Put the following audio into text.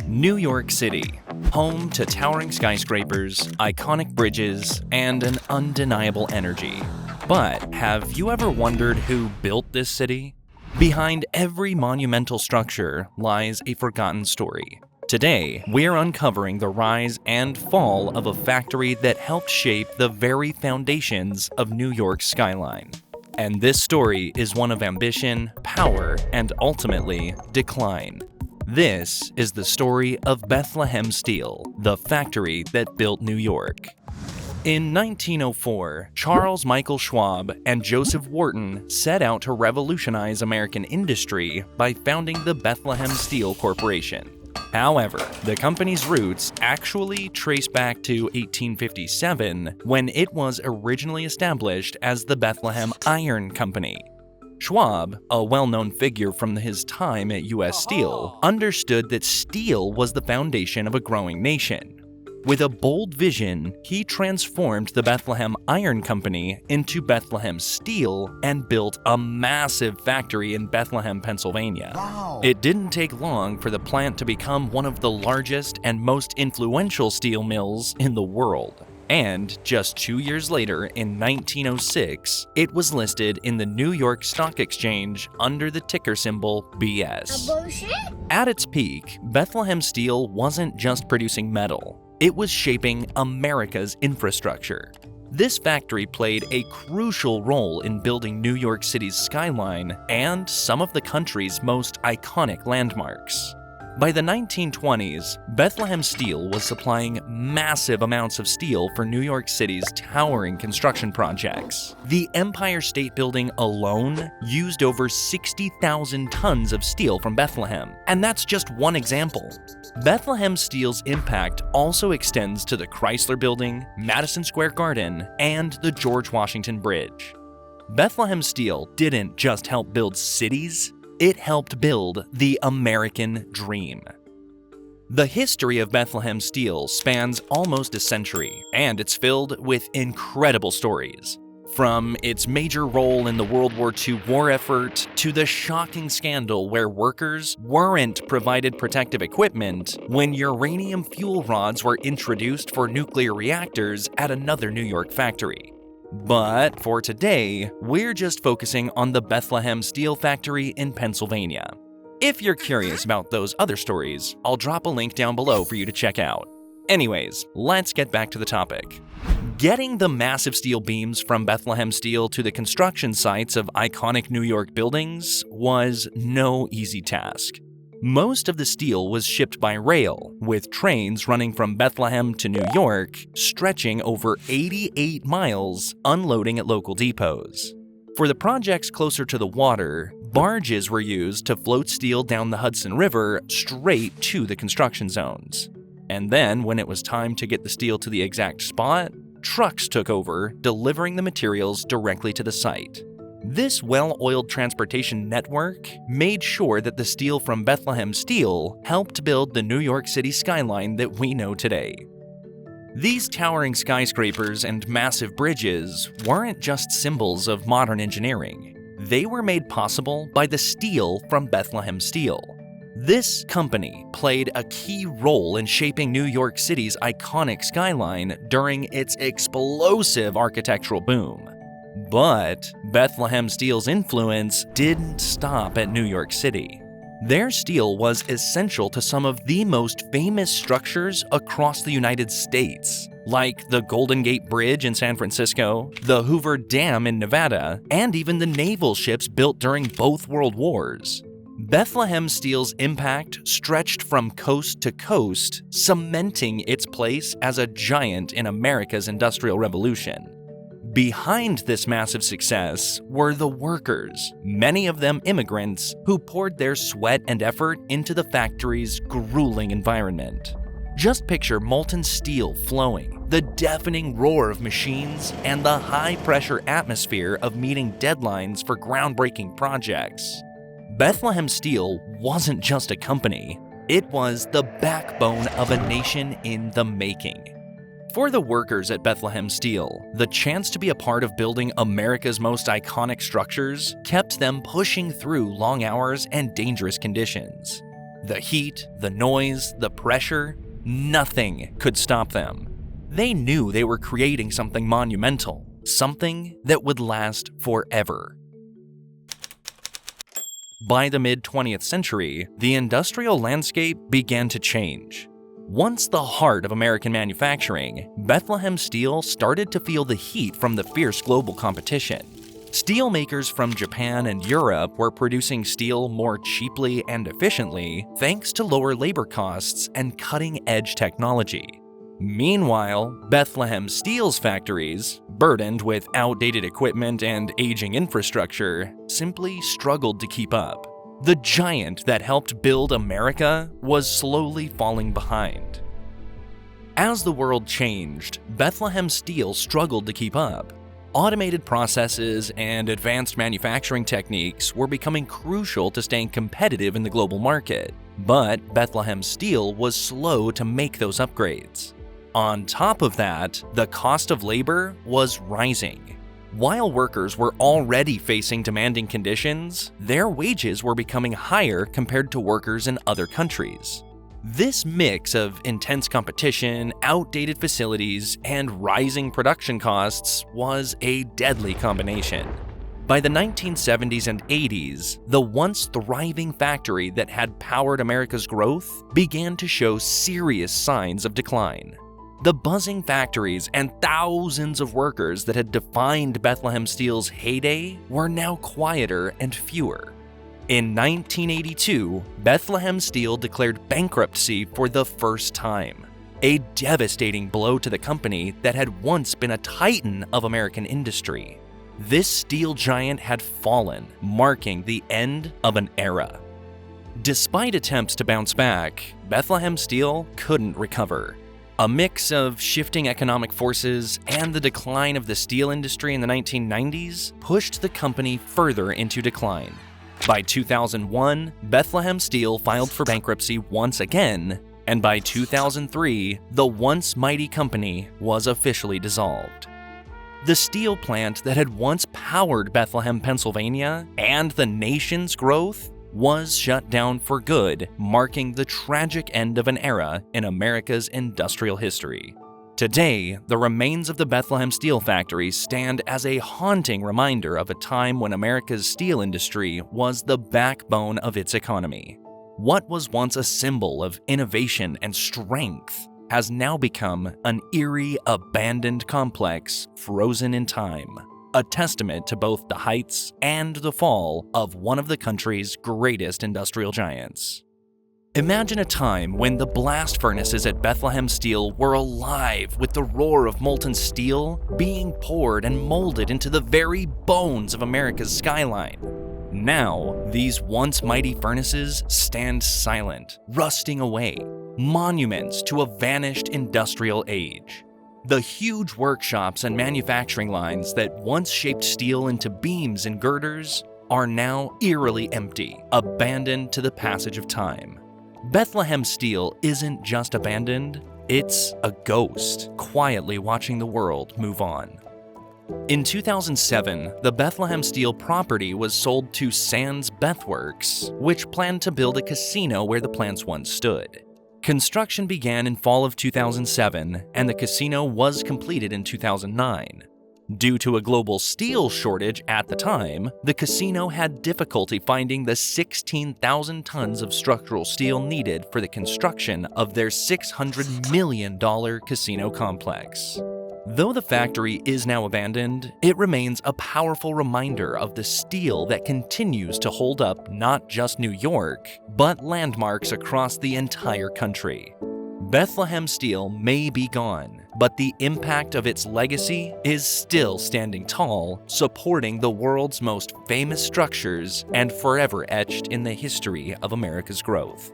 New York City, home to towering skyscrapers, iconic bridges, and an undeniable energy. But have you ever wondered who built this city? Behind every monumental structure lies a forgotten story. Today, we're uncovering the rise and fall of a factory that helped shape the very foundations of New York's skyline. And this story is one of ambition, power, and ultimately, decline. This is the story of Bethlehem Steel, the factory that built New York. In 1904, Charles Michael Schwab and Joseph Wharton set out to revolutionize American industry by founding the Bethlehem Steel Corporation. However, the company's roots actually trace back to 1857, when it was originally established as the Bethlehem Iron Company. Schwab, a well-known figure from his time at U.S. Steel, understood that steel was the foundation of a growing nation. With a bold vision, he transformed the Bethlehem Iron Company into Bethlehem Steel and built a massive factory in Bethlehem, Pennsylvania. Wow. It didn't take long for the plant to become one of the largest and most influential steel mills in the world. And just 2 years later, in 1906, it was listed in the New York Stock Exchange under the ticker symbol BS. At its peak, Bethlehem Steel wasn't just producing metal. It was shaping America's infrastructure. This factory played a crucial role in building New York City's skyline and some of the country's most iconic landmarks. By the 1920s, Bethlehem Steel was supplying massive amounts of steel for New York City's towering construction projects. The Empire State Building alone used over 60,000 tons of steel from Bethlehem, and that's just one example. Bethlehem Steel's impact also extends to the Chrysler Building, Madison Square Garden, and the George Washington Bridge. Bethlehem Steel didn't just help build cities, it helped build the American dream. The history of Bethlehem Steel spans almost a century, and it's filled with incredible stories. From its major role in the World War II war effort to the shocking scandal where workers weren't provided protective equipment when uranium fuel rods were introduced for nuclear reactors at another New York factory. But for today, we're just focusing on the Bethlehem Steel factory in Pennsylvania. If you're curious about those other stories, I'll drop a link down below for you to check out. Anyways, let's get back to the topic. Getting the massive steel beams from Bethlehem Steel to the construction sites of iconic New York buildings was no easy task. Most of the steel was shipped by rail, with trains running from Bethlehem to New York, stretching over 88 miles, unloading at local depots. For the projects closer to the water, barges were used to float steel down the Hudson River straight to the construction zones. And then, when it was time to get the steel to the exact spot, trucks took over, delivering the materials directly to the site. This well-oiled transportation network made sure that the steel from Bethlehem Steel helped build the New York City skyline that we know today. These towering skyscrapers and massive bridges weren't just symbols of modern engineering. They were made possible by the steel from Bethlehem Steel. This company played a key role in shaping New York City's iconic skyline during its explosive architectural boom. But Bethlehem Steel's influence didn't stop at New York City. Their steel was essential to some of the most famous structures across the United States, like the Golden Gate Bridge in San Francisco, the Hoover Dam in Nevada, and even the naval ships built during both World Wars. Bethlehem Steel's impact stretched from coast to coast, cementing its place as a giant in America's Industrial Revolution. Behind this massive success were the workers, many of them immigrants, who poured their sweat and effort into the factory's grueling environment. Just picture molten steel flowing, the deafening roar of machines, and the high-pressure atmosphere of meeting deadlines for groundbreaking projects. Bethlehem Steel wasn't just a company, it was the backbone of a nation in the making. For the workers at Bethlehem Steel, the chance to be a part of building America's most iconic structures kept them pushing through long hours and dangerous conditions. The heat, the noise, the pressure, nothing could stop them. They knew they were creating something monumental, something that would last forever. By the mid-20th century, the industrial landscape began to change. Once the heart of American manufacturing, Bethlehem Steel started to feel the heat from the fierce global competition. Steel makers from Japan and Europe were producing steel more cheaply and efficiently thanks to lower labor costs and cutting-edge technology. Meanwhile, Bethlehem Steel's factories, burdened with outdated equipment and aging infrastructure, simply struggled to keep up. The giant that helped build America was slowly falling behind. As the world changed, Bethlehem Steel struggled to keep up. Automated processes and advanced manufacturing techniques were becoming crucial to staying competitive in the global market, but Bethlehem Steel was slow to make those upgrades. On top of that, the cost of labor was rising. While workers were already facing demanding conditions, their wages were becoming higher compared to workers in other countries. This mix of intense competition, outdated facilities, and rising production costs was a deadly combination. By the 1970s and 80s, the once thriving factory that had powered America's growth began to show serious signs of decline. The buzzing factories and thousands of workers that had defined Bethlehem Steel's heyday were now quieter and fewer. In 1982, Bethlehem Steel declared bankruptcy for the first time, a devastating blow to the company that had once been a titan of American industry. This steel giant had fallen, marking the end of an era. Despite attempts to bounce back, Bethlehem Steel couldn't recover. A mix of shifting economic forces and the decline of the steel industry in the 1990s pushed the company further into decline. By 2001, Bethlehem Steel filed for bankruptcy once again, and by 2003, the once mighty company was officially dissolved. The steel plant that had once powered Bethlehem, Pennsylvania, and the nation's growth was shut down for good, marking the tragic end of an era in America's industrial history. Today, the remains of the Bethlehem Steel factory stand as a haunting reminder of a time when America's steel industry was the backbone of its economy. What was once a symbol of innovation and strength has now become an eerie, abandoned complex frozen in time, a testament to both the heights and the fall of one of the country's greatest industrial giants. Imagine a time when the blast furnaces at Bethlehem Steel were alive with the roar of molten steel being poured and molded into the very bones of America's skyline. Now, these once mighty furnaces stand silent, rusting away, monuments to a vanished industrial age. The huge workshops and manufacturing lines that once shaped steel into beams and girders are now eerily empty, abandoned to the passage of time. Bethlehem Steel isn't just abandoned, it's a ghost, quietly watching the world move on. In 2007, the Bethlehem Steel property was sold to Sands Bethworks, which planned to build a casino where the plants once stood. Construction began in fall of 2007, and the casino was completed in 2009. Due to a global steel shortage at the time, the casino had difficulty finding the 16,000 tons of structural steel needed for the construction of their $600 million casino complex. Though the factory is now abandoned, it remains a powerful reminder of the steel that continues to hold up not just New York, but landmarks across the entire country. Bethlehem Steel may be gone, but the impact of its legacy is still standing tall, supporting the world's most famous structures and forever etched in the history of America's growth.